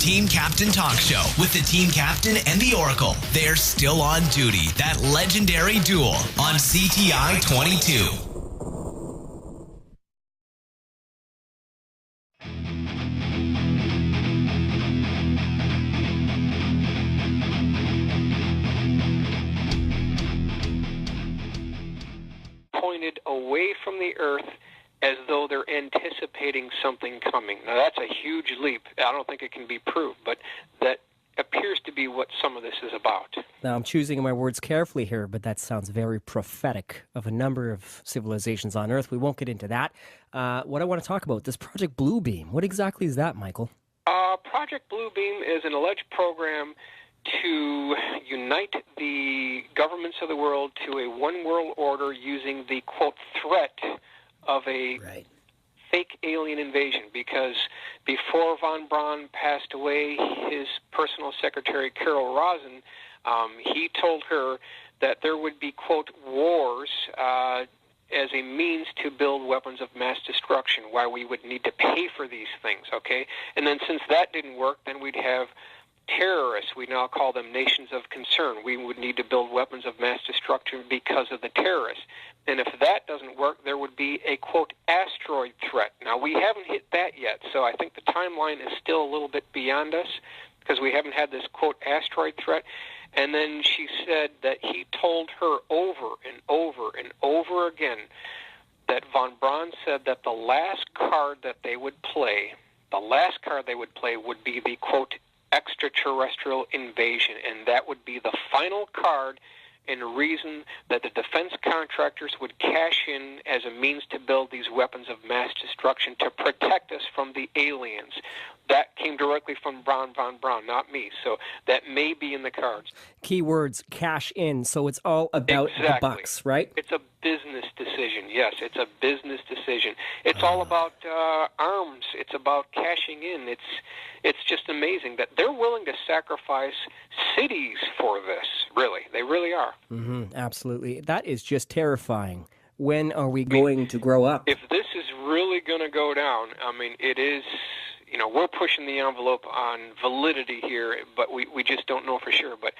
Team Captain Talk Show with the Team Captain and the Oracle. They're still on duty. That legendary duel on CTI 22. Pointed away from the Earth as though they're anticipating something coming. Now, that's a huge leap. I don't think it can be proved, but that appears to be what some of this is about. Now, I'm choosing my words carefully here, but that sounds very prophetic of a number of civilizations on Earth. We won't get into that. What I want to talk about, this Project Bluebeam, what exactly is that, Michael? Project Bluebeam is an alleged program to unite the governments of the world to a one world order using the, quote, threat of a fake alien invasion, because before von Braun passed away, his personal secretary, Carol Rosin, he told her that there would be, quote, wars as a means to build weapons of mass destruction, why we would need to pay for these things, okay? And then since that didn't work, then we'd have terrorists. We now call them nations of concern. We would need to build weapons of mass destruction because of the terrorists. And if that doesn't work, there would be a, quote, asteroid threat. Now, we haven't hit that yet, so I think the timeline is still a little bit beyond us because we haven't had this, quote, asteroid threat. And then she said that he told her over and over and over again that von Braun said that the last card that they would play, would be the, quote, extraterrestrial invasion, and that would be the final card and reason that the defense contractors would cash in as a means to build these weapons of mass destruction to protect us from the aliens. That came directly from von Braun, not me. So that may be in the cards. Key words, cash in. So it's all about the bucks, right? It's a business decision. Yes, it's a business decision. It's all about arms. It's about cashing in. It's just amazing that they're willing to sacrifice cities for this, really. They really are. Absolutely. That is just terrifying. When are we going to grow up? If this is really going to go down, I mean, it is... You know, we're pushing the envelope on validity here, but we just don't know for sure. But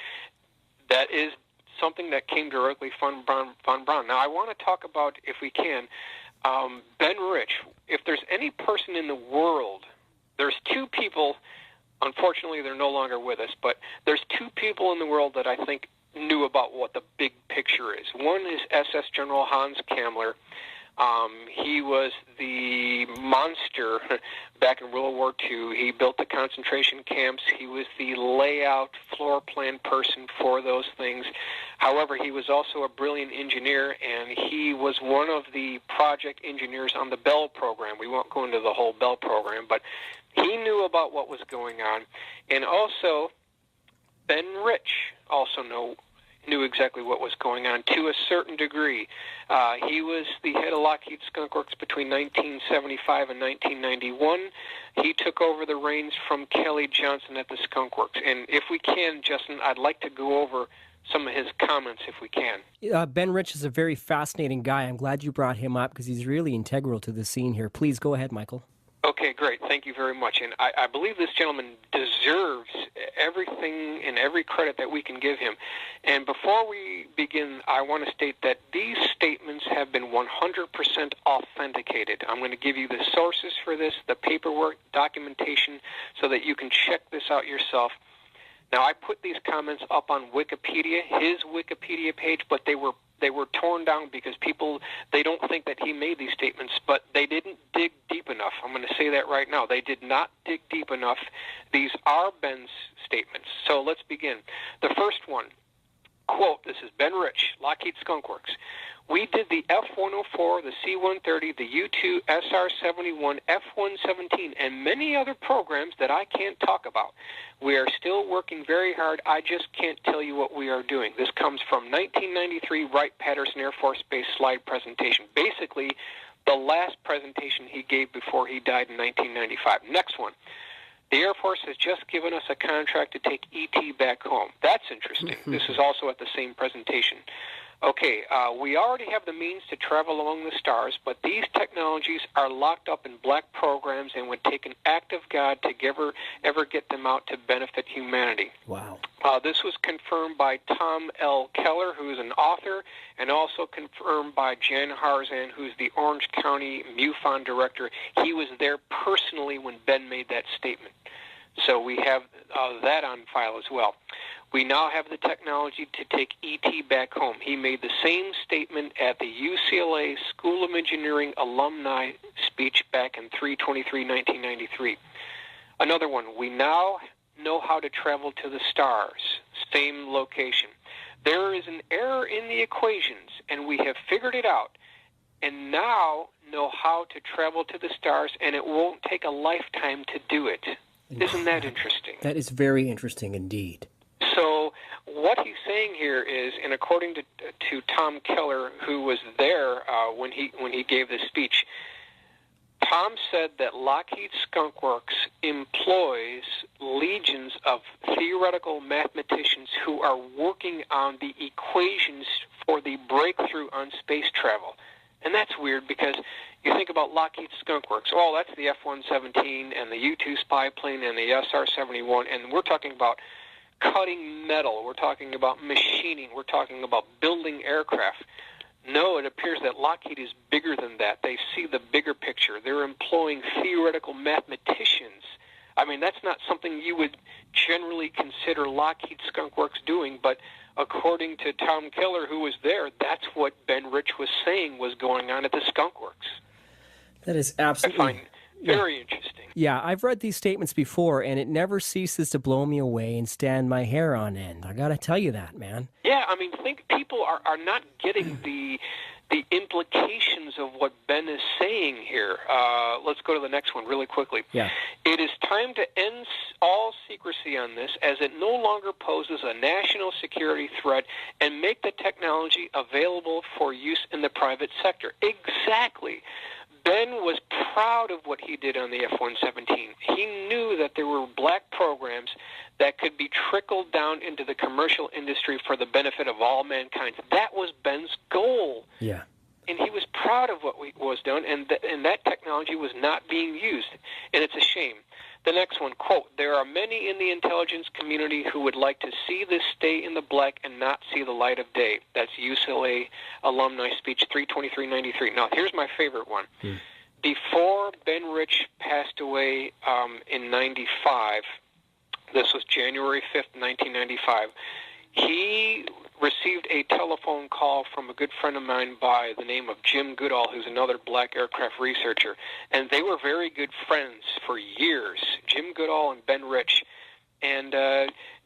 that is something that came directly from von Braun. Now, I want to talk about, if we can, Ben Rich. If there's any person in the world, there's two people, unfortunately they're no longer with us, but there's two people in the world that I think knew about what the big picture is. One is SS General Hans Kammler. He was the monster back in World War II. He built the concentration camps. He was the layout, floor plan person for those things. However, he was also a brilliant engineer, and he was one of the project engineers on the Bell program. We won't go into the whole Bell program, but he knew about what was going on. And also, Ben Rich also knew exactly what was going on to a certain degree. He was the head of Lockheed Skunk Works between 1975 and 1991. He took over the reins from Kelly Johnson at the Skunk Works. And if we can, Justin, I'd like to go over some of his comments if we can. Ben Rich is a very fascinating guy. I'm glad you brought him up because he's really integral to the scene here. Please go ahead, Michael. Okay, great. Thank you very much. And I believe this gentleman deserves everything and every credit that we can give him. And before we begin, I want to state that these statements have been 100% authenticated. I'm going to give you the sources for this, the paperwork, documentation, so that you can check this out yourself. Now, I put these comments up on Wikipedia, his Wikipedia page, but they were torn down because people, they don't think that he made these statements, but they didn't dig deep enough. I'm going to say that right now. They did not dig deep enough. These are Ben's statements. So let's begin. The first one, quote, this is Ben Rich, Lockheed Skunk Works. We did the F-104, the C-130, the U-2, SR-71, F-117, and many other programs that I can't talk about. We are still working very hard. I just can't tell you what we are doing. This comes from 1993 Wright-Patterson Air Force Base slide presentation. Basically, the last presentation he gave before he died in 1995. Next one. The Air Force has just given us a contract to take ET back home. That's interesting. This is also at the same presentation. Okay, we already have the means to travel among the stars, but these technologies are locked up in black programs and would take an act of God to ever get them out to benefit humanity. Wow. This was confirmed by Tom L. Keller, who is an author, and also confirmed by Jan Harzan, who's the Orange County MUFON director. He was there personally when Ben made that statement. So we have that on file as well. We now have the technology to take E.T. back home. He made the same statement at the UCLA School of Engineering alumni speech back in 3/23/1993. Another one, we now know how to travel to the stars, same location. There is an error in the equations, and we have figured it out, and now know how to travel to the stars, and it won't take a lifetime to do it. Isn't that interesting? That is very interesting indeed. So what he's saying here is, and according to Tom Keller, who was there when he gave this speech, Tom said that Lockheed Skunk Works employs legions of theoretical mathematicians who are working on the equations for the breakthrough on space travel. And that's weird because you think about Lockheed Skunk Works. Oh, that's the F-117 and the U-2 spy plane and the SR-71, and we're talking about cutting metal. We're talking about machining. We're talking about building aircraft. No, it appears that Lockheed is bigger than that. They see the bigger picture. They're employing theoretical mathematicians. I mean, that's not something you would generally consider Lockheed Skunk Works doing, but according to Tom Keller, who was there, that's what Ben Rich was saying was going on at the Skunk Works. That is absolutely... I find very interesting. Yeah, I've read these statements before, and it never ceases to blow me away and stand my hair on end. I got to tell you that, man. Yeah, I mean, think people are not getting the implications of what Ben is saying here. Let's go to the next one really quickly. Yeah. It is time to end all secrecy on this, as it no longer poses a national security threat, and make the technology available for use in the private sector. Exactly. Ben was proud of what he did on the F-117. He knew that there were black programs that could be trickled down into the commercial industry for the benefit of all mankind. That was Ben's goal. Yeah. And he was proud of what was done, and that technology was not being used. And it's a shame. The next one, quote, there are many in the intelligence community who would like to see this stay in the black and not see the light of day. That's UCLA alumni speech 3/23/93. Now, here's my favorite one. Before Ben Rich passed away in 95, this was January 5th, 1995, he received a telephone call from a good friend of mine by the name of Jim Goodall, who's another black aircraft researcher. And they were very good friends for years, Jim Goodall and Ben Rich. And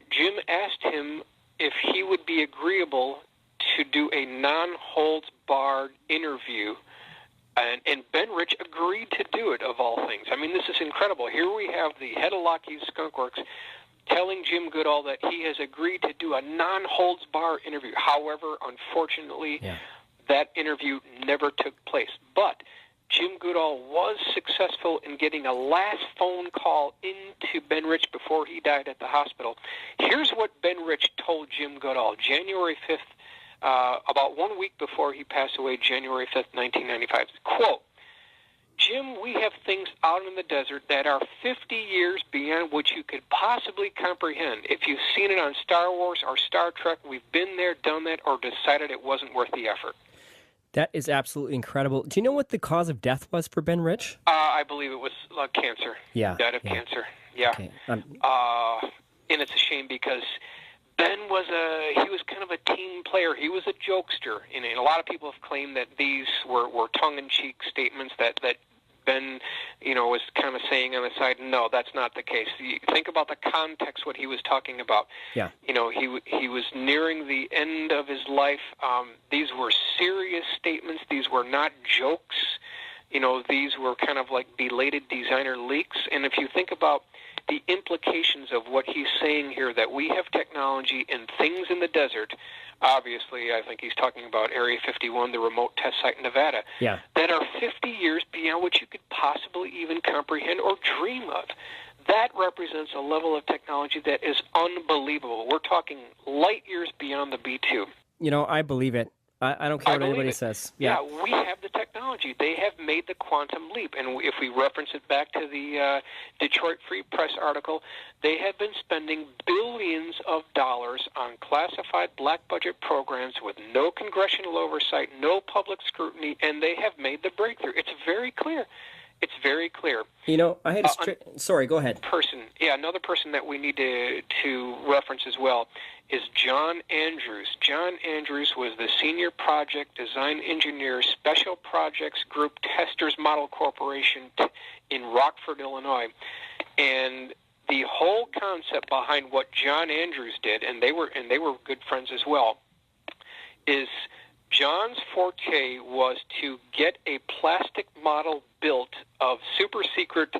Jim asked him if he would be agreeable to do a non-holds-barred interview. And Ben Rich agreed to do it, of all things. I mean, this is incredible. Here we have the head of Lockheed Skunk Works telling Jim Goodall that he has agreed to do a non-holds-barred interview. However, unfortunately, that interview never took place. But Jim Goodall was successful in getting a last phone call into Ben Rich before he died at the hospital. Here's what Ben Rich told Jim Goodall, January 5th, about 1 week before he passed away, January 5th, 1995. Quote, Jim, we have things out in the desert that are 50 years beyond what you could possibly comprehend. If you've seen it on Star Wars or Star Trek, we've been there, done that, or decided it wasn't worth the effort. That is absolutely incredible. Do you know what the cause of death was for Ben Rich? I believe it was cancer. Yeah. He died of cancer. Yeah. Okay. And it's a shame because Ben was he was kind of a team player. He was a jokester, and a lot of people have claimed that these were tongue-in-cheek statements that Ben, was kind of saying on the side. No, that's not the case. You think about the context, what he was talking about. Yeah. He was nearing the end of his life. These were serious statements. These were not jokes. These were kind of like belated designer leaks. And if you think about the implications of what he's saying here, that we have technology and things in the desert, obviously I think he's talking about Area 51, the remote test site in Nevada, that are 50 years beyond what you could possibly even comprehend or dream of. That represents a level of technology that is unbelievable. We're talking light years beyond the B-2. I believe it. I don't care what anybody says. Yeah. We have the technology. They have made the quantum leap. And if we reference it back to the Detroit Free Press article, they have been spending billions of dollars on classified black budget programs with no congressional oversight, no public scrutiny, and they have made the breakthrough. It's very clear. It's very clear. You know, I had sorry, go ahead. Another person that we need to reference as well is John Andrews. John Andrews was the Senior Project Design Engineer, Special Projects Group Testers Model Corporation in Rockford, Illinois. And the whole concept behind what John Andrews did, and they were good friends as well, is John's forte was to get a plastic model built of super secret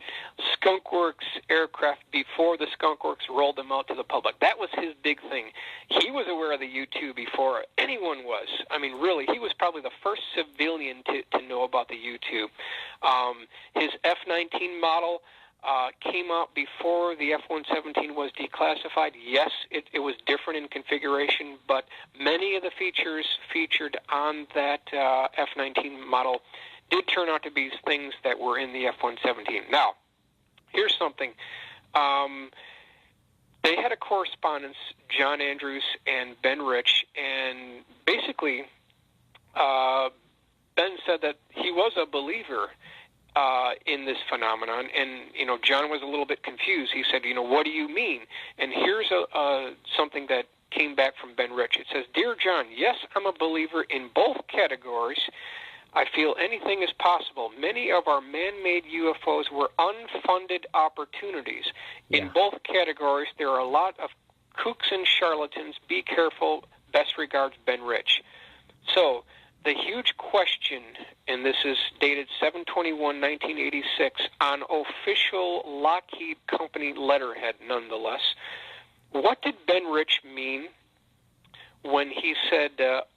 Skunk Works aircraft before the Skunk Works rolled them out to the public. That was his big thing. He was aware of the U-2 before anyone was. I mean, really, he was probably the first civilian to know about the U-2. His F-19 model came out before the F-117 was declassified. Yes, it was different in configuration, but many of the features featured on that F-19 model did turn out to be things that were in the F-117. Now, here's something. They had a correspondence, John Andrews and Ben Rich, and basically Ben said that he was a believer in this phenomenon, and John was a little bit confused. He said, what do you mean? And here's something that came back from Ben Rich. It says, "Dear John, yes, I'm a believer in both categories. I feel anything is possible. Many of our man-made UFOs were unfunded opportunities. In both categories, there are a lot of kooks and charlatans. Be careful. Best regards, Ben Rich." So the huge question, and this is dated 7/21/1986, on official Lockheed Company letterhead nonetheless, what did Ben Rich mean when he said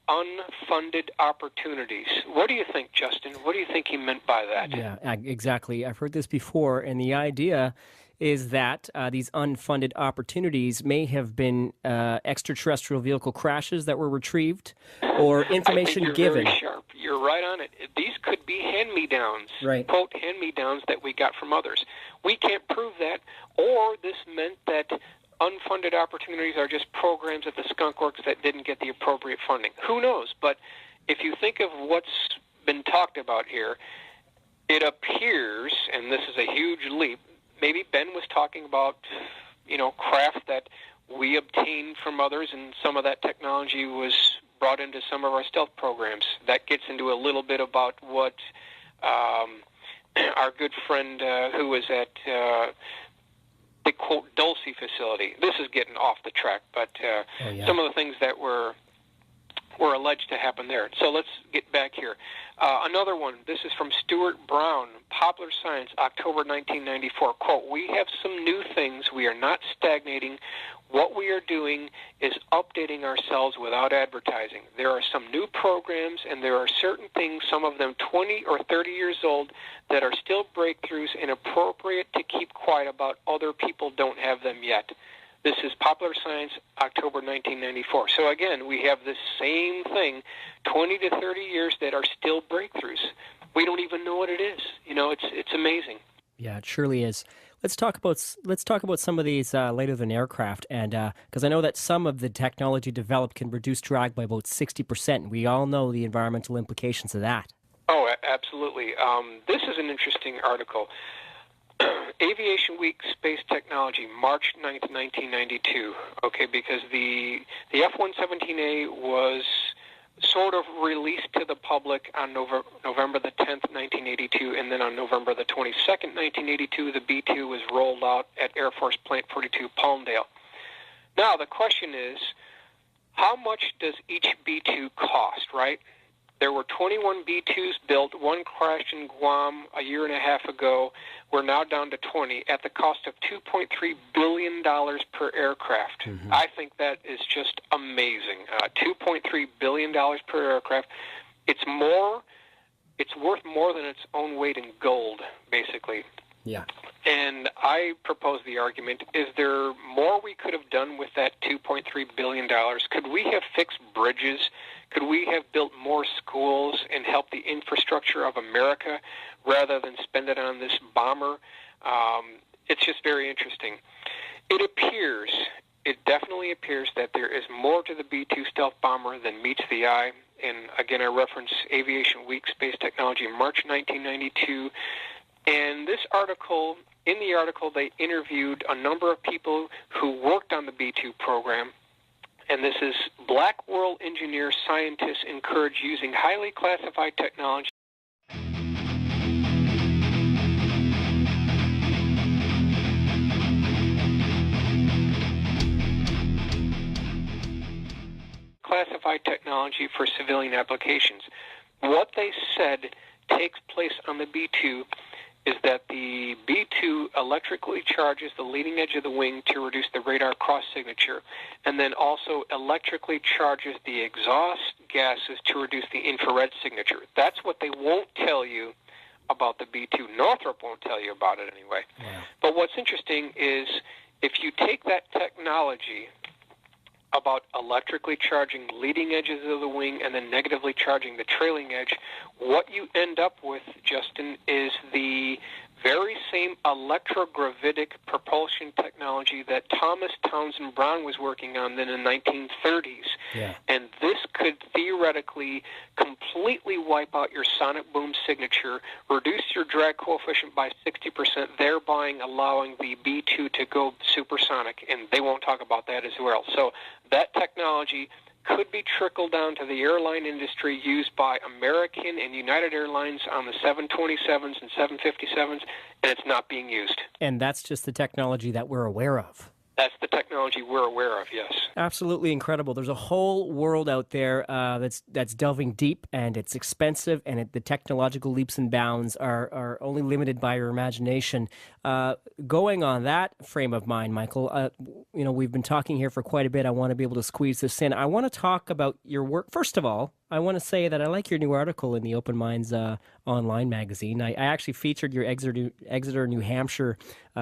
unfunded opportunities? What do you think, Justin? What do you think he meant by that? Yeah, exactly. I've heard this before, and the idea is that these unfunded opportunities may have been extraterrestrial vehicle crashes that were retrieved or information I think you're very sharp. You're right on it. These could be hand-me-downs, quote, hand-me-downs that we got from others. We can't prove that, or this meant that unfunded opportunities are just programs at the Skunk Works that didn't get the appropriate funding. Who knows? But if you think of what's been talked about here, it appears, and this is a huge leap, maybe Ben was talking about, craft that we obtained from others, and some of that technology was brought into some of our stealth programs. That gets into a little bit about what our good friend who was at the, quote, Dulce facility. This is getting off the track, but some of the things that were alleged to happen there. So let's get back here. Another one, this is from Stuart Brown, Popular Science, October 1994. Quote, "We have some new things. We are not stagnating. What we are doing is updating ourselves without advertising. There are some new programs, and there are certain things, some of them 20 or 30 years old, that are still breakthroughs and appropriate to keep quiet about. Other people don't have them yet." This is Popular Science, October 1994. So again, we have this same thing, 20 to 30 years that are still breakthroughs. We don't even know what it is. It's amazing. Yeah, it surely is. Let's talk about some of these later-than aircraft, and because I know that some of the technology developed can reduce drag by about 60%. We all know the environmental implications of that. Oh, absolutely. This is an interesting article. Aviation Week Space Technology, March 9th, 1992. Okay, because the F-117A was sort of released to the public on November the 10th, 1982, and then on November the 22nd, 1982, the B-2 was rolled out at Air Force Plant 42, Palmdale. Now, the question is, how much does each B-2 cost, right? There were 21 B-2s built. One crashed in Guam a year and a half ago. We're now down to 20 at the cost of $2.3 billion per aircraft. Mm-hmm. I think that is just amazing. $2.3 billion per aircraft. It's worth more than its own weight in gold, basically. Yeah. And I propose the argument, is there more we could have done with that $2.3 billion? Could we have fixed bridges? Could we have built more schools and helped the infrastructure of America rather than spend it on this bomber? It's just very interesting. It definitely appears that there is more to the B-2 stealth bomber than meets the eye. And again, I reference Aviation Week, Space Technology, March 1992. And in the article, they interviewed a number of people who worked on the B-2 program. And this is Black World engineer scientists encourage using highly classified technology. Classified technology for civilian applications. What they said takes place on the B-2 is that the B-2 electrically charges the leading edge of the wing to reduce the radar cross-signature, and then also electrically charges the exhaust gases to reduce the infrared signature. That's what they won't tell you about the B-2. Northrop won't tell you about it anyway. Yeah. But what's interesting is if you take that technology about electrically charging leading edges of the wing and then negatively charging the trailing edge, what you end up with, Justin, is the very same electrogravitic propulsion technology that Thomas Townsend Brown was working on then in the 1930s. Yeah. And this could theoretically completely wipe out your sonic boom signature, reduce your drag coefficient by 60%, thereby allowing the B-2 to go supersonic, and they won't talk about that as well. So that technology could be trickled down to the airline industry used by American and United Airlines on the 727s and 757s, and it's not being used. And that's just the technology that we're aware of. That's the technology we're aware of, yes. Absolutely incredible. There's a whole world out there that's delving deep, and it's expensive, and the technological leaps and bounds are only limited by your imagination. Going on that frame of mind, Michael, we've been talking here for quite a bit. I want to be able to squeeze this in. I want to talk about your work. First of all, I want to say that I like your new article in the Open Minds online magazine. I actually featured your Exeter, New Hampshire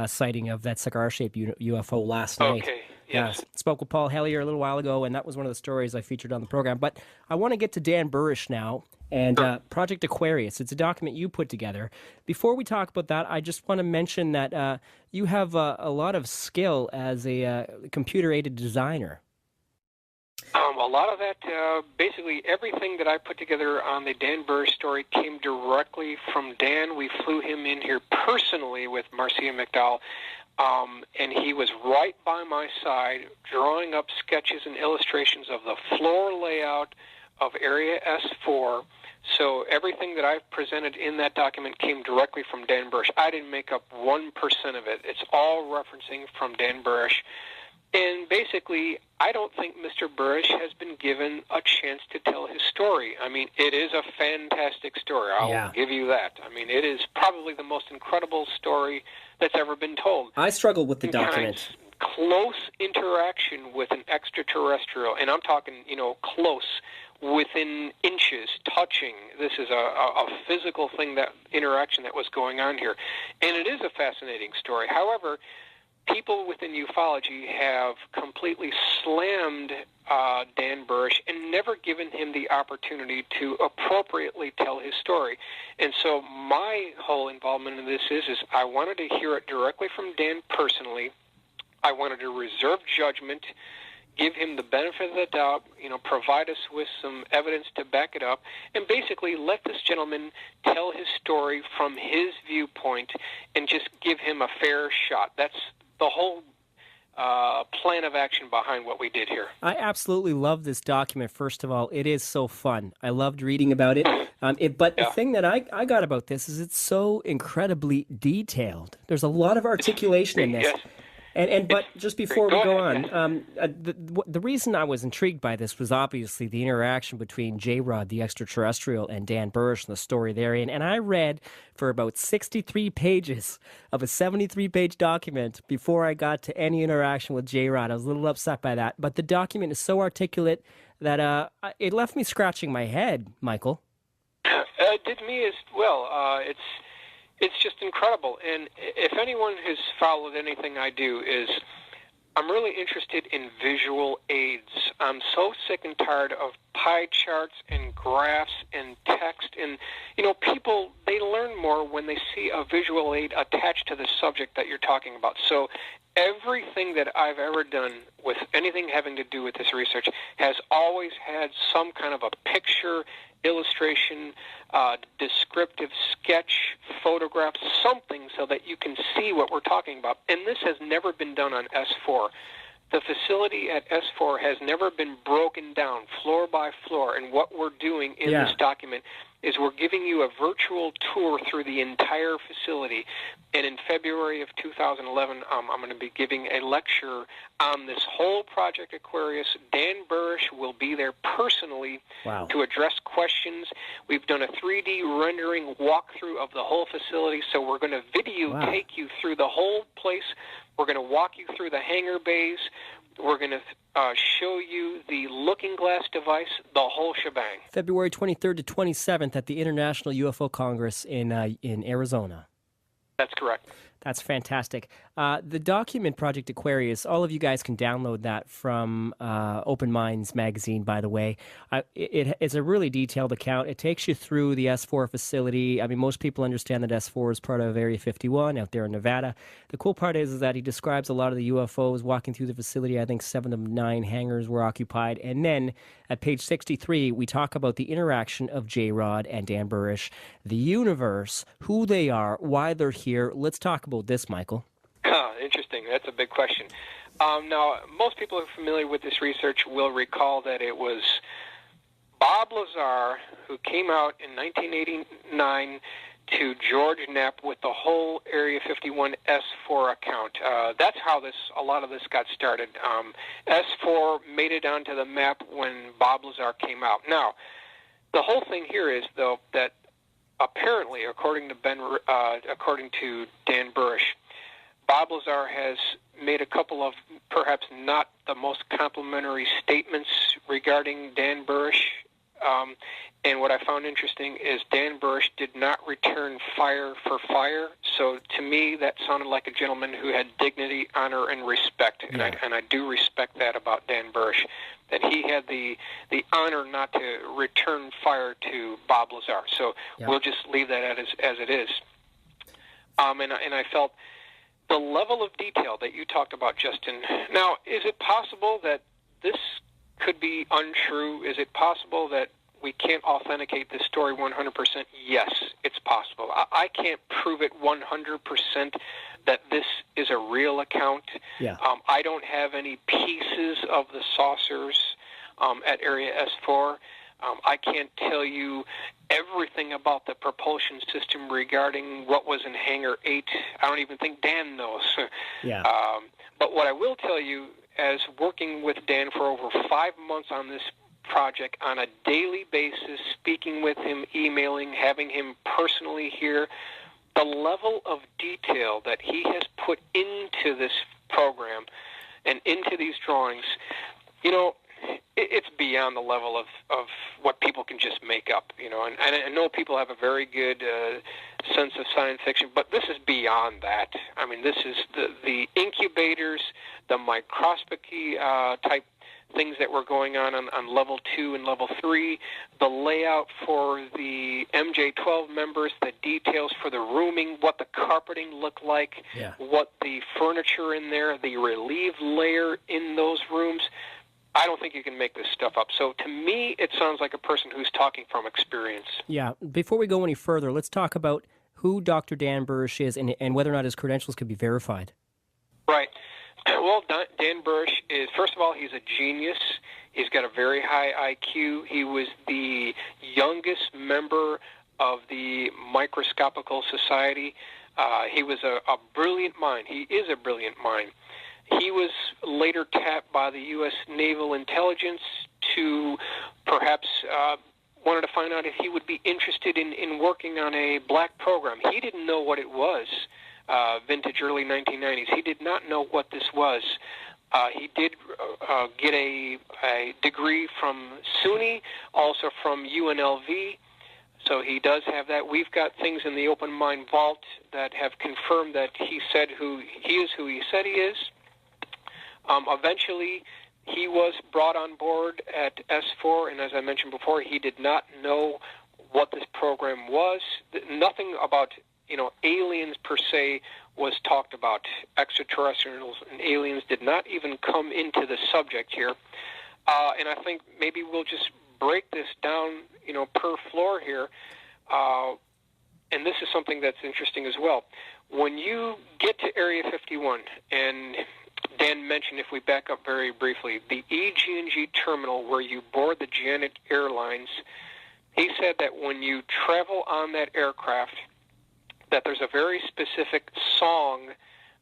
sighting of that cigar-shaped UFO last night. Okay, yes. Spoke with Paul Hellier a little while ago, and that was one of the stories I featured on the program. But I want to get to Dan Burrish now and Project Aquarius. It's a document you put together. Before we talk about that, I just want to mention that you have a lot of skill as a computer-aided designer. A lot of that, basically everything that I put together on the Dan Burrish story came directly from Dan. We flew him in here personally with Marcia McDowell, and he was right by my side drawing up sketches and illustrations of the floor layout of Area S4. So everything that I've presented in that document came directly from Dan Burrish. I didn't make up 1% of it. It's all referencing from Dan Burrish. And basically, I don't think Mr. Burrish has been given a chance to tell his story. I mean, it is a fantastic story. I'll give you that. I mean, it is probably the most incredible story that's ever been told. I struggled with the document. Close interaction with an extraterrestrial, and I'm talking, close, within inches, touching. This is a physical thing, that interaction that was going on here. And it is a fascinating story. However, people within ufology have completely slammed Dan Burrish and never given him the opportunity to appropriately tell his story. And so my whole involvement in this is I wanted to hear it directly from Dan personally. I wanted to reserve judgment, give him the benefit of the doubt, provide us with some evidence to back it up, and basically let this gentleman tell his story from his viewpoint and just give him a fair shot. That's the whole plan of action behind what we did here. I absolutely love this document. First of all, it is so fun. I loved reading about it. But the thing that I got about this is it's so incredibly detailed. There's a lot of articulation in this. Yes. But just before we go on, the reason I was intrigued by this was obviously the interaction between J-Rod, the extraterrestrial, and Dan Burrish and the story therein. And I read for about 63 pages of a 73-page document before I got to any interaction with J-Rod. I was a little upset by that. But the document is so articulate that it left me scratching my head, Michael. It did me as well. It's just incredible. And if anyone has followed anything I do, is I'm really interested in visual aids. I'm so sick and tired of pie charts and graphs and text. And, people, they learn more when they see a visual aid attached to the subject that you're talking about. So everything that I've ever done with anything having to do with this research has always had some kind of a picture, illustration, descriptive sketch, photograph, something so that you can see what we're talking about. And this has never been done on S4. The facility at S4 has never been broken down floor by floor. And what we're doing in this document is we're giving you a virtual tour through the entire facility. And in February of 2011, I'm going to be giving a lecture on this whole Project Aquarius. Dan Burrish will be there personally to address questions. We've done a 3D rendering walkthrough of the whole facility, so we're going to take you through the whole place. We're going to walk you through the hangar bays. We're going to show you the looking glass device, the whole shebang. February 23rd to 27th at the International UFO Congress in Arizona. That's correct. That's fantastic. The document, Project Aquarius, all of you guys can download that from Open Minds magazine, by the way. It's a really detailed account. It takes you through the S4 facility. I mean, most people understand that S4 is part of Area 51 out there in Nevada. The cool part is that he describes a lot of the UFOs walking through the facility. I think 7 of 9 hangars were occupied. And then at page 63, we talk about the interaction of J-Rod and Dan Burrish, the universe, who they are, why they're here. Let's talk about this, Michael. Interesting. That's a big question. Now, most people who are familiar with this research will recall that it was Bob Lazar who came out in 1989 to George Knapp with the whole Area 51 S4 account. That's how a lot of this got started. S4 made it onto the map when Bob Lazar came out. Now, the whole thing here is, though, that apparently, according to Dan Burrish, Bob Lazar has made a couple of perhaps not the most complimentary statements regarding Dan Burrish. And what I found interesting is Dan Burrish did not return fire for fire. So to me, that sounded like a gentleman who had dignity, honor, and respect. And I do respect that about Dan Burrish, that he had the honor not to return fire to Bob Lazar. So we'll just leave that as it is. And I felt the level of detail that you talked about, Justin. Now, is it possible that this could be untrue? Is it possible that we can't authenticate this story 100%? Yes, it's possible. I can't prove it 100% that this is a real account. I don't have any pieces of the saucers at Area S4. I can't tell you everything about the propulsion system regarding what was in Hangar 8. I don't even think Dan knows. But what I will tell you, as working with Dan for over 5 months on this project on a daily basis, speaking with him, emailing, having him personally here, the level of detail that he has put into this program and into these drawings, it's beyond the level of what people can just make up, and I know people have a very good sense of science fiction, but this is beyond that. I mean, this is the incubators, the microscopy type things that were going on level 2 and level 3, the layout for the MJ-12 members, the details for the rooming, what the carpeting looked like, what the furniture in there, the relief layer in those rooms. I don't think you can make this stuff up. So to me, it sounds like a person who's talking from experience. Yeah. Before we go any further, let's talk about who Dr. Dan Burrish is and whether or not his credentials could be verified. Right. Well, Dan Burrish is, first of all, he's a genius. He's got a very high IQ. He was the youngest member of the Microscopical Society. He was a brilliant mind. He is a brilliant mind. He was later tapped by the U.S. Naval Intelligence to perhaps wanted to find out if he would be interested in working on a black program. He didn't know what it was, vintage early 1990s. He did not know what this was. He did get a degree from SUNY, also from UNLV. So he does have that. We've got things in the Open Mind Vault that have confirmed that he said who he is, who he said he is. Eventually, he was brought on board at S4, and as I mentioned before, he did not know what this program was. Nothing about, aliens per se was talked about. Extraterrestrials and aliens did not even come into the subject here. And I think maybe we'll just break this down, per floor here. And this is something that's interesting as well. When you get to Area 51, and Dan mentioned, if we back up very briefly, the EG&G terminal where you board the Janet Airlines, he said that when you travel on that aircraft, that there's a very specific song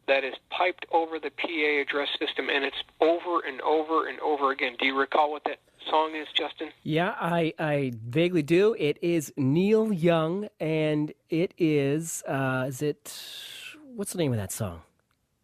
that is piped over the PA address system, and it's over and over and over again. Do you recall what that song is, Justin? Yeah, I vaguely do. It is Neil Young, and it is what's the name of that song?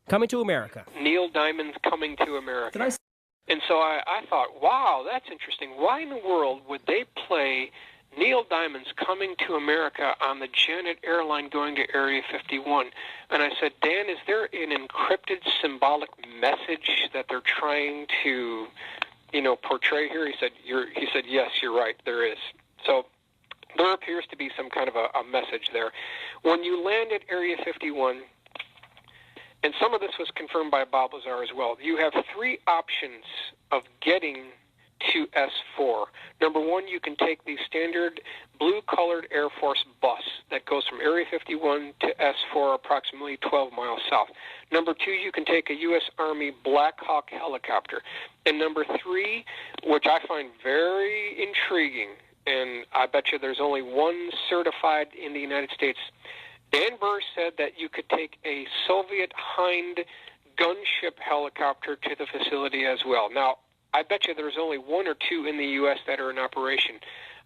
Coming to America. Neil Diamond's Coming to America. Did I? And so I thought, wow, that's interesting. Why in the world would they play Neil Diamond's Coming to America on the Janet airline going to Area 51? And I said, Dan, is there an encrypted symbolic message that they're trying to, portray here? He said, yes, you're right, there is. So there appears to be some kind of a message there. When you land at Area 51, and some of this was confirmed by Bob Lazar as well, you have three options of getting to S4. Number one, you can take the standard blue-colored Air Force bus that goes from Area 51 to S4, approximately 12 miles south. Number two, you can take a U.S. Army Black Hawk helicopter. And number three, which I find very intriguing, and I bet you there's only one certified in the United States, Dan Burr said that you could take a Soviet Hind gunship helicopter to the facility as well. Now, I bet you there's only one or two in the U.S. that are in operation.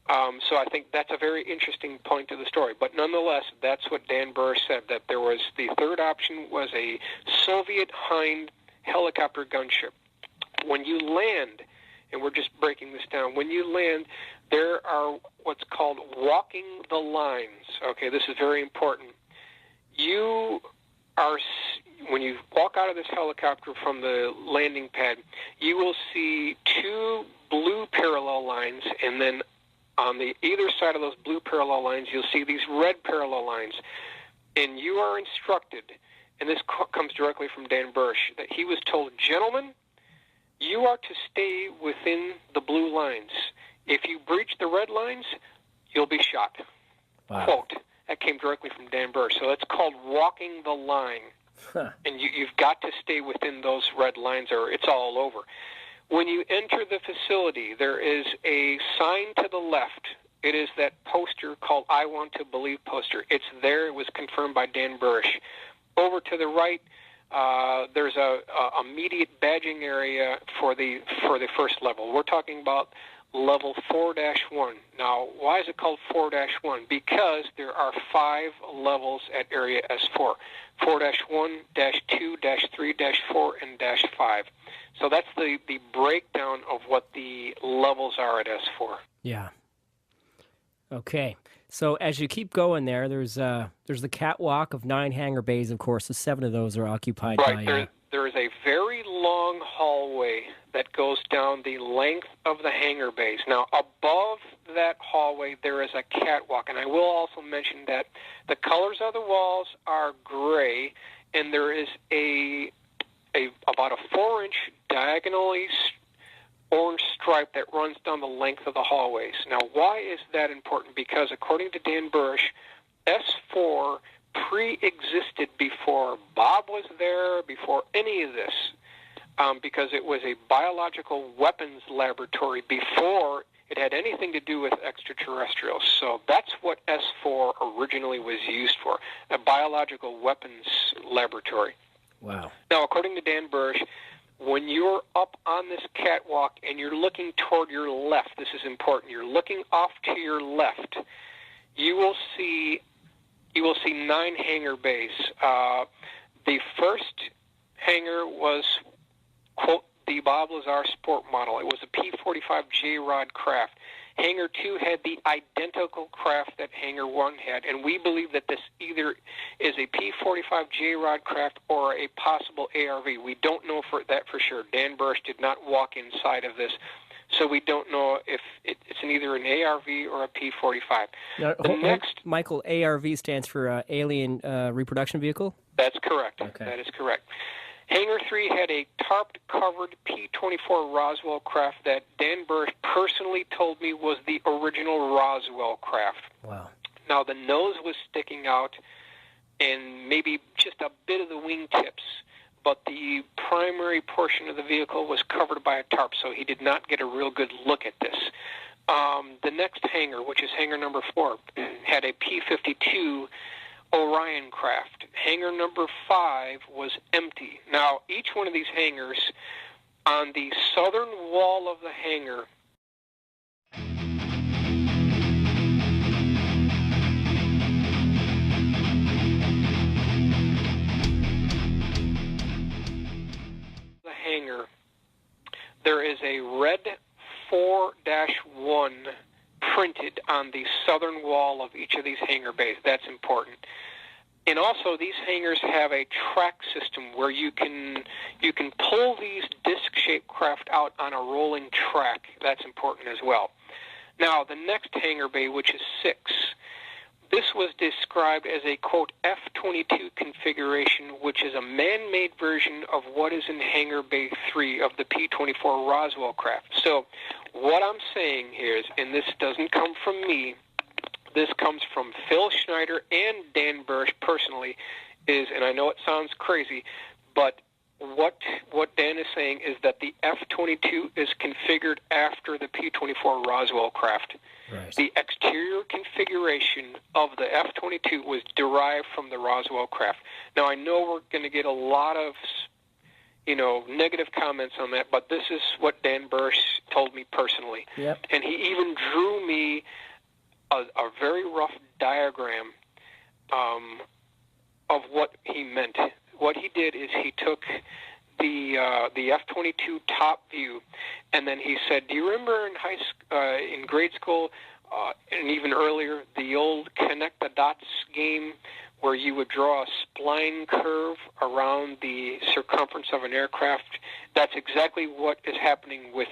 So I think that's a very interesting point to the story. But nonetheless, that's what Dan Burr said, that there was the third option was a Soviet Hind helicopter gunship. When you land, and we're just breaking this down, when you land, there are what's called walking the lines. Okay, this is very important. You are, when you walk out of this helicopter from the landing pad, you will see two blue parallel lines, and then on the either side of those blue parallel lines, you'll see these red parallel lines. And you are instructed, and this comes directly from Dan Bursch, that he was told, gentlemen, you are to stay within the blue lines. If you breach the red lines, you'll be shot. Wow. Quote. That came directly from Dan Burr. So it's called walking the line. Huh. And you've got to stay within those red lines or it's all over. When you enter the facility, there is a sign to the left. It is that poster called I Want to Believe poster. It's there. It was confirmed by Dan Bursch. Over to the right, there's a immediate badging area for the first level. We're talking about level 4-1. Now, why is it called 4-1? Because there are 5 levels at Area S4. 4-1, -2, -3, -4, and -5. So that's the breakdown of what the levels are at S4. Yeah. Okay. So as you keep going there's the catwalk of 9 hangar bays, of course. The 7 of those are occupied by... There is a very long hallway that goes down the length of the hangar bays. Now, above that hallway, there is a catwalk, and I will also mention that the colors of the walls are gray, and there is about a 4-inch diagonally orange stripe that runs down the length of the hallways. Now, why is that important? Because according to Dan Bursch, S4 pre-existed before Bob was there, before any of this, because it was a biological weapons laboratory before it had anything to do with extraterrestrials. So that's what S4 originally was used for, a biological weapons laboratory. Wow. Now, according to Dan Bursch, when you're up on this catwalk and you're looking toward your left, this is important, you're looking off to your left, you will see 9 hangar bays. The first hangar was, quote, the Bob Lazar sport model. It was a P-45 J-Rod craft. Hangar 2 had the identical craft that Hangar 1 had, and we believe that this either is a P-45 J-Rod craft or a possible ARV. We don't know that for sure. Dan Bursch did not walk inside of this, so we don't know if it's either an ARV or a P-45. Now, Michael, ARV stands for Alien Reproduction Vehicle? That's correct. Okay. That is correct. Hangar 3 had a tarp-covered P-24 Roswell craft that Dan Bursch personally told me was the original Roswell craft. Wow. Now, the nose was sticking out and maybe just a bit of the wingtips, but the primary portion of the vehicle was covered by a tarp, so he did not get a real good look at this. The next hangar, which is hangar number 4, had a P-52 Orion craft. Hangar number 5 was empty. Now, each one of these hangars, on the southern wall of the hangar, there is a red 4-1 printed on the southern wall of each of these hangar bays. That's important. And also, these hangars have a track system where you can pull these disc-shaped craft out on a rolling track. That's important as well. Now, the next hangar bay, which is 6, this was described as a, quote, F-22 configuration, which is a man-made version of what is in Hangar Bay 3 of the P-24 Roswell craft. So what I'm saying here is, and this doesn't come from me, this comes from Phil Schneider and Dan Bursch personally, is, and I know it sounds crazy, but what Dan is saying is that the F-22 is configured after the P-24 Roswell craft. Right. The exterior configuration of the F-22 was derived from the Roswell craft. Now, I know we're going to get a lot of, negative comments on that, but this is what Dan Bursch told me personally. Yep. And he even drew me a very rough diagram of what he meant. What he did is he took the F-22 top view, and then he said, "Do you remember in grade school, and even earlier, the old connect the dots game, where you would draw a spline curve around the circumference of an aircraft?" That's exactly what is happening with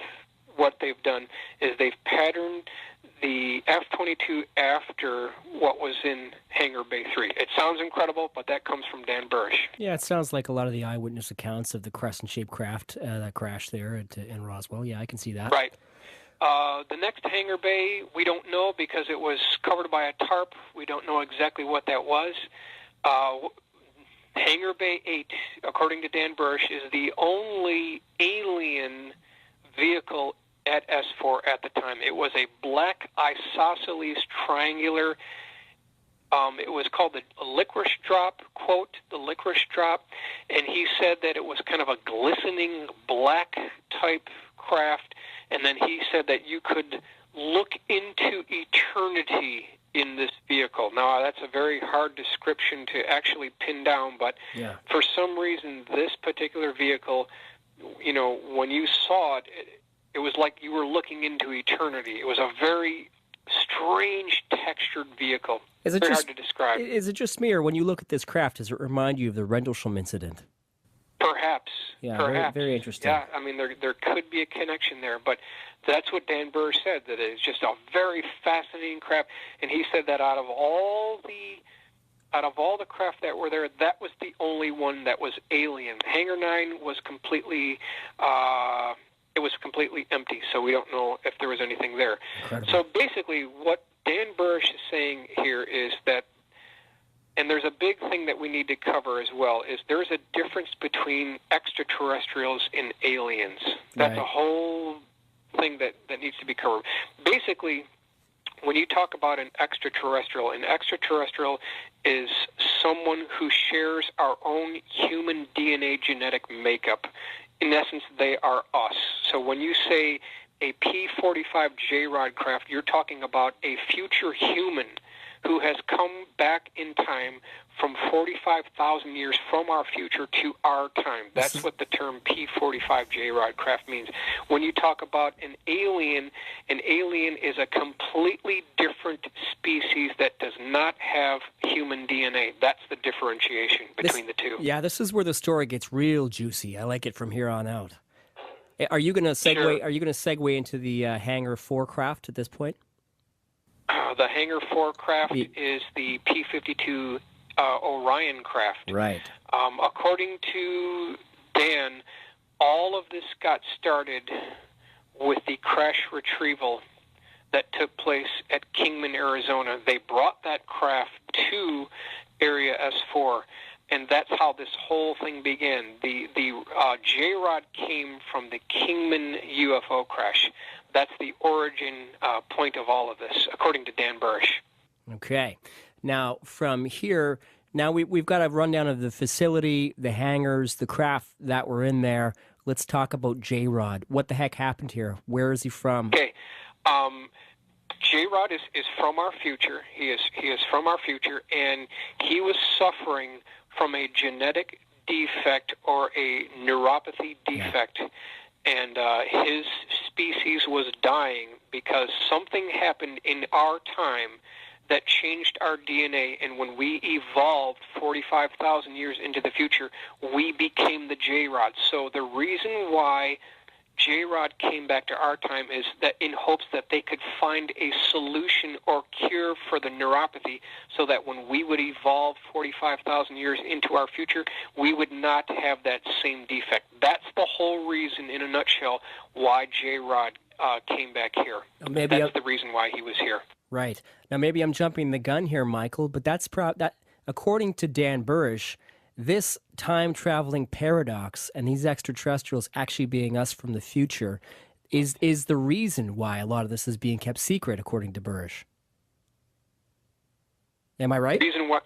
what they've done. Is they've patterned the F-22 after what was in Hangar Bay 3. It sounds incredible, but that comes from Dan Bursch. Yeah, it sounds like a lot of the eyewitness accounts of the crescent-shaped craft that crashed there in Roswell. Yeah, I can see that. Right. The next hangar bay, we don't know because it was covered by a tarp. We don't know exactly what that was. Hangar Bay 8, according to Dan Bursch, is the only alien vehicle at S4 at the time. It was a black isosceles triangular. It was called the licorice drop, quote, the licorice drop, and he said that it was kind of a glistening black type craft, and then he said that you could look into eternity in this vehicle. Now, that's a very hard description to actually pin down, but for some reason, this particular vehicle, when you saw it, it was like you were looking into eternity. It was a very strange textured vehicle. Very hard to describe. Is it just me, or when you look at this craft, does it remind you of the Rendlesham incident? Perhaps. Yeah, perhaps. Very interesting. Yeah, I mean, there could be a connection there, but that's what Dan Burr said, that it's just a very fascinating craft, and he said that out of all the craft that were there, that was the only one that was alien. Hangar 9 was completely empty, so we don't know if there was anything there. Incredible. So basically, what Dan Bursch is saying here is that, and there's a big thing that we need to cover as well, is there's a difference between extraterrestrials and aliens. That's a whole thing that needs to be covered. Basically, when you talk about an extraterrestrial is someone who shares our own human DNA genetic makeup. In essence, they are us. So when you say a P-45 J-Rod craft, you're talking about a future human who has come back in time from 45,000 years from our future to our time. That's what the term P-45 J-Rod craft means. When you talk about an alien is a completely different species that does not have human DNA. That's the differentiation between the two. Yeah, this is where the story gets real juicy. I like it from here on out. Are you going to segue? Sure. Are you going to segue into the Hangar 4 craft at this point? The Hangar 4 craft is the P-52 Orion craft. Right. According to Dan, all of this got started with the crash retrieval that took place at Kingman, Arizona. They brought that craft to Area S4, and that's how this whole thing began. The J-Rod came from the Kingman UFO crash. That's the origin point of all of this, according to Dan Burrish. Okay. Now, from here, we've got a rundown of the facility, the hangars, the craft that were in there. Let's talk about J-Rod. What the heck happened here? Where is he from? Okay. J-Rod is from our future. He is from our future, and he was suffering from a genetic defect or a neuropathy defect. Yeah. And his species was dying because something happened in our time that changed our DNA, and when we evolved 45,000 years into the future, we became the J-Rod. So the reason why J-Rod came back to our time is that in hopes that they could find a solution or cure for the neuropathy so that when we would evolve 45,000 years into our future, we would not have that same defect. That's the whole reason, in a nutshell, why J-Rod came back here. That's the reason why he was here. Right. Now, maybe I'm jumping the gun here, Michael, but that according to Dan Burrish, this time-traveling paradox and these extraterrestrials actually being us from the future is the reason why a lot of this is being kept secret, according to Burrish. Am I right? Reason what?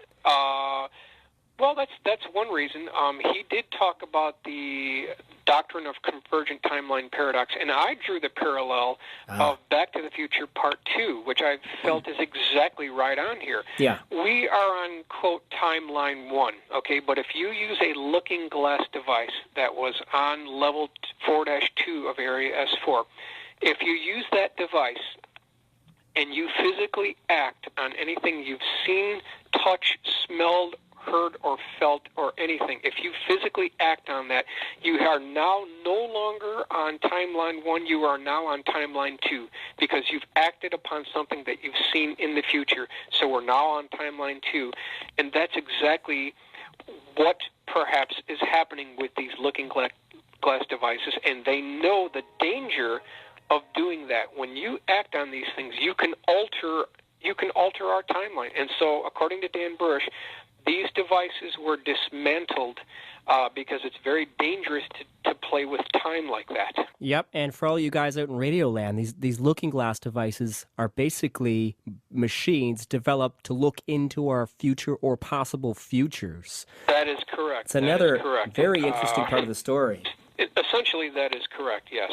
Well, that's one reason. He did talk about the doctrine of convergent timeline paradox, and I drew the parallel of Back to the Future Part 2, which I felt is exactly right on here. Yeah. We are on, quote, timeline 1, okay? But if you use a looking glass device that was on level 4-2 of Area S4, if you use that device and you physically act on anything you've seen, touched, smelled, heard, or felt, or anything, if you physically act on that, you are now no longer on timeline 1, you are now on timeline 2, because you've acted upon something that you've seen in the future. So we're now on timeline 2, and that's exactly what perhaps is happening with these looking glass devices, and they know the danger of doing that. When you act on these things, you can alter our timeline. And so, according to Dan Burrish, these devices were dismantled because it's very dangerous to play with time like that. Yep, and for all you guys out in Radio Land, these looking glass devices are basically machines developed to look into our future or possible futures. That is correct. It's another very interesting part of the story. Essentially, that is correct, yes.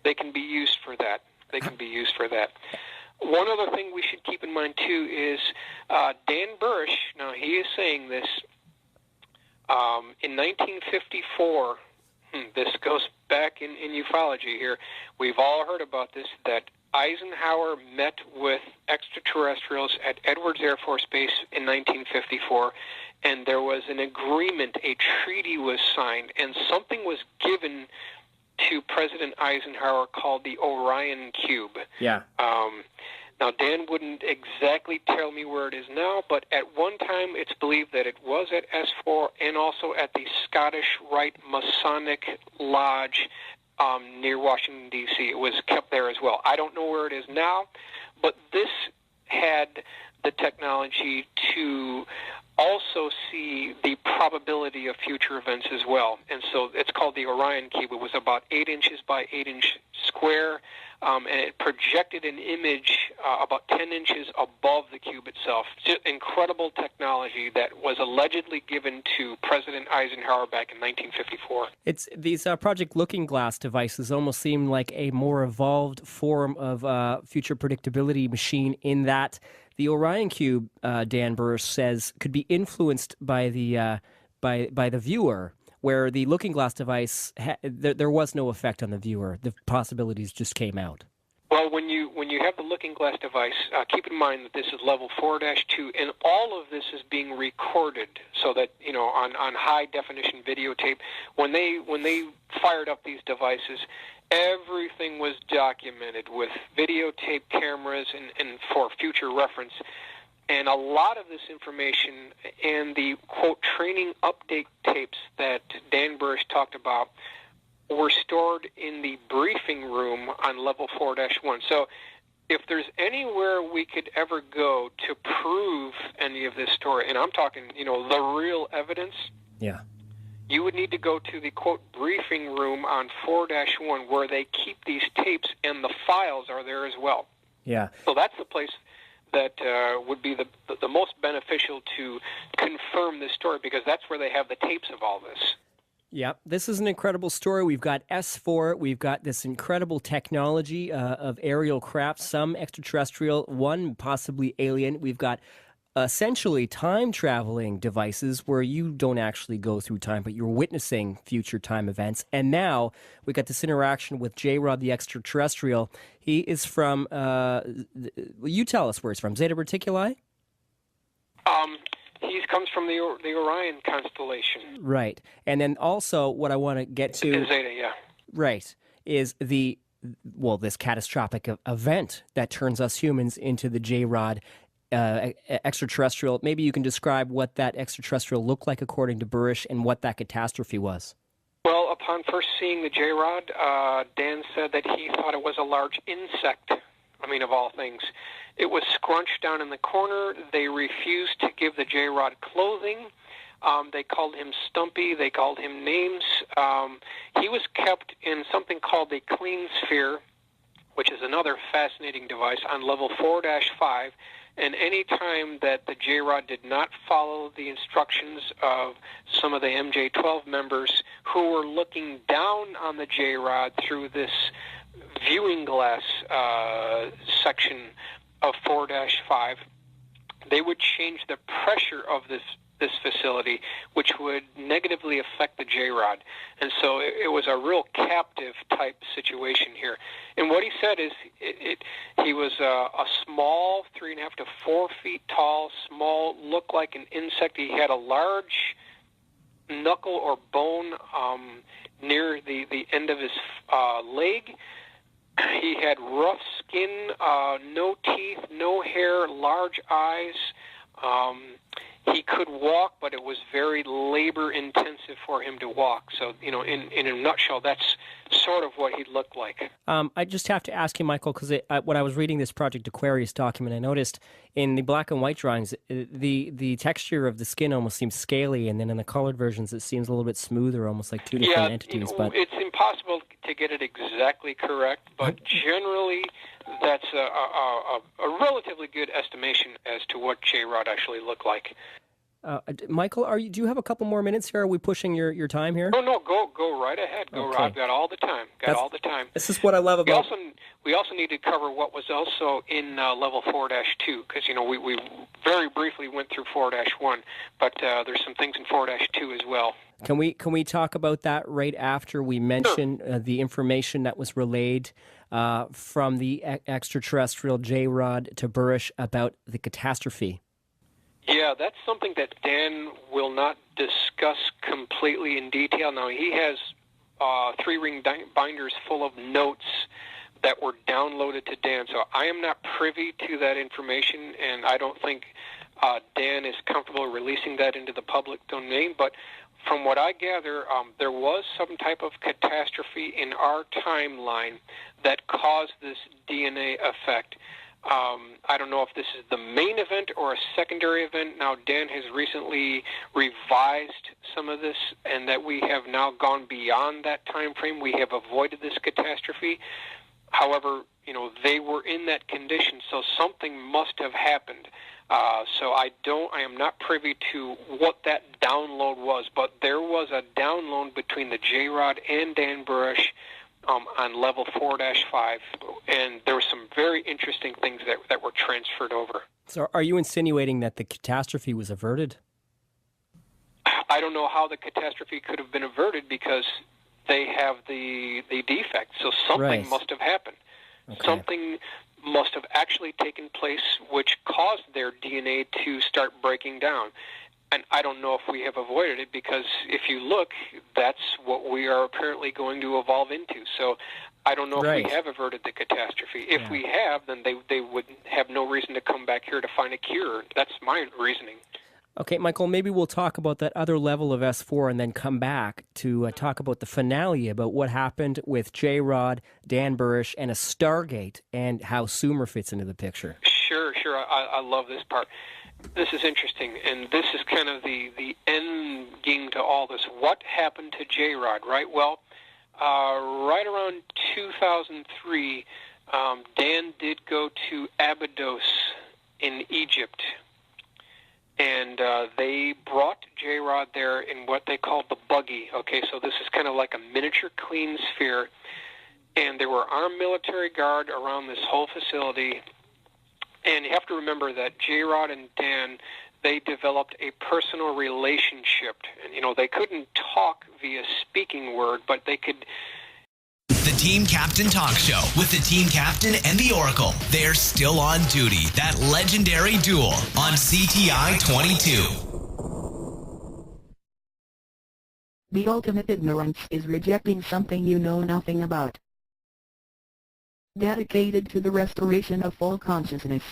They can be used for that. One other thing we should keep in mind, too, is Dan Burrish, now he is saying this, in 1954, this goes back in ufology here, we've all heard about this, that Eisenhower met with extraterrestrials at Edwards Air Force Base in 1954, and there was an agreement, a treaty was signed, and something was given to President Eisenhower called the Orion Cube. Yeah. Now, Dan wouldn't exactly tell me where it is now, but at one time it's believed that it was at S4 and also at the Scottish Rite Masonic Lodge near Washington, D.C. It was kept there as well. I don't know where it is now, but this had the technology to also see the probability of future events as well. And so it's called the Orion Cube. It was about 8 inches by 8 inch square. and it projected an image about 10 inches above the cube itself. Just incredible technology that was allegedly given to President Eisenhower back in 1954. It's these Project Looking Glass devices almost seem like a more evolved form of future predictability machine, in that the Orion Cube, Dan Burris says, could be influenced by the viewer, where the Looking Glass device, there was no effect on the viewer. The possibilities just came out. Well, when you have the Looking Glass device, keep in mind that this is level 4-2, and all of this is being recorded so that, on high definition videotape. When they fired up these devices, everything was documented with videotape cameras and for future reference. And a lot of this information and the, quote, training update tapes that Dan Burris talked about were stored in the briefing room on level 4-1. So if there's anywhere we could ever go to prove any of this story, and I'm talking, the real evidence, yeah, you would need to go to the, quote, briefing room on 4-1, where they keep these tapes, and the files are there as well. Yeah. So that's the place that would be the most beneficial to confirm this story, because that's where they have the tapes of all this. Yeah, this is an incredible story. We've got S4, we've got this incredible technology of aerial craft, some extraterrestrial, one possibly alien. We've got essentially time-traveling devices where you don't actually go through time, but you're witnessing future time events. And now we got this interaction with J-Rod the extraterrestrial. He is from, you tell us where he's from, Zeta Reticuli? He comes from the Orion constellation. Right. And then also what I want to get to... In Zeta, yeah. Right. Is this catastrophic event that turns us humans into the J-Rod extraterrestrial. Maybe you can describe what that extraterrestrial looked like according to Burris and what that catastrophe was. Well, upon first seeing the J-Rod, Dan said that he thought it was a large insect. Of all things. It was scrunched down in the corner. They refused to give the J-Rod clothing. They called him Stumpy. They called him names. He was kept in something called the clean sphere, which is another fascinating device, on level 4-5. And any time that the J-Rod did not follow the instructions of some of the MJ-12 members who were looking down on the J-Rod through this viewing glass section of 4-5, they would change the pressure of this facility, which would negatively affect the J-Rod. And so it was a real captive type situation here. And what he said is he was a small, 3.5 to 4 feet tall, small, looked like an insect. He had a large knuckle or bone near the end of his leg. He had rough skin, no teeth, no hair, large eyes. He could walk, but it was very labor-intensive for him to walk. So, in a nutshell, that's sort of what he looked like. I just have to ask you, Michael, because when I was reading this Project Aquarius document, I noticed in the black and white drawings, the texture of the skin almost seems scaly, and then in the colored versions, it seems a little bit smoother, almost like two different entities. But it's impossible to get it exactly correct, but generally, that's a relatively good estimation as to what J-Rod actually looked like. Michael, do you have a couple more minutes here? Are we pushing your time here? No, go right ahead. Okay. I've got all the time. All the time. This is what I love about... We also need to cover what was also in level 4-2, because, we very briefly went through 4-1, but there's some things in 4-2 as well. Can we talk about that right after we mention the information that was relayed from the extraterrestrial J-Rod to Burris about the catastrophe? Yeah, that's something that Dan will not discuss completely in detail. Now, he has 3-ring binders full of notes that were downloaded to Dan, so I am not privy to that information, and I don't think Dan is comfortable releasing that into the public domain. But from what I gather, there was some type of catastrophe in our timeline that caused this DNA effect. I don't know if this is the main event or a secondary event. Now, Dan has recently revised some of this, and that we have now gone beyond that time frame. We have avoided this catastrophe. However, they were in that condition, so something must have happened. So I am not privy to what that download was, but there was a download between the J-Rod and Dan Burish on level 4-5, and there were some very interesting things that were transferred over. So are you insinuating that the catastrophe was averted? I don't know how the catastrophe could have been averted because they have the defect, so something must have happened. Okay. Something must have actually taken place which caused their DNA to start breaking down. And I don't know if we have avoided it, because if you look, that's what we are apparently going to evolve into. So I don't know if we have averted the catastrophe. If we have, then they would have no reason to come back here to find a cure. That's my reasoning. Okay, Michael, maybe we'll talk about that other level of S4 and then come back to talk about the finale, about what happened with J-Rod, Dan Burish, and a Stargate, and how Sumer fits into the picture. Sure. I love this part. This is interesting, and this is kind of the end game to all this. What happened to J-Rod, right? Well, right around 2003, Dan did go to Abydos in Egypt, and they brought J-Rod there in what they called the buggy. Okay, so this is kind of like a miniature clean sphere, and there were armed military guard around this whole facility. And you have to remember that J-Rod and Dan, they developed a personal relationship. And, they couldn't talk via speaking word, but they could. The Team Captain Talk Show with the Team Captain and the Oracle. They're still on duty. That legendary duel on CTI 22. The ultimate ignorance is rejecting something you know nothing about. Dedicated to the restoration of full consciousness.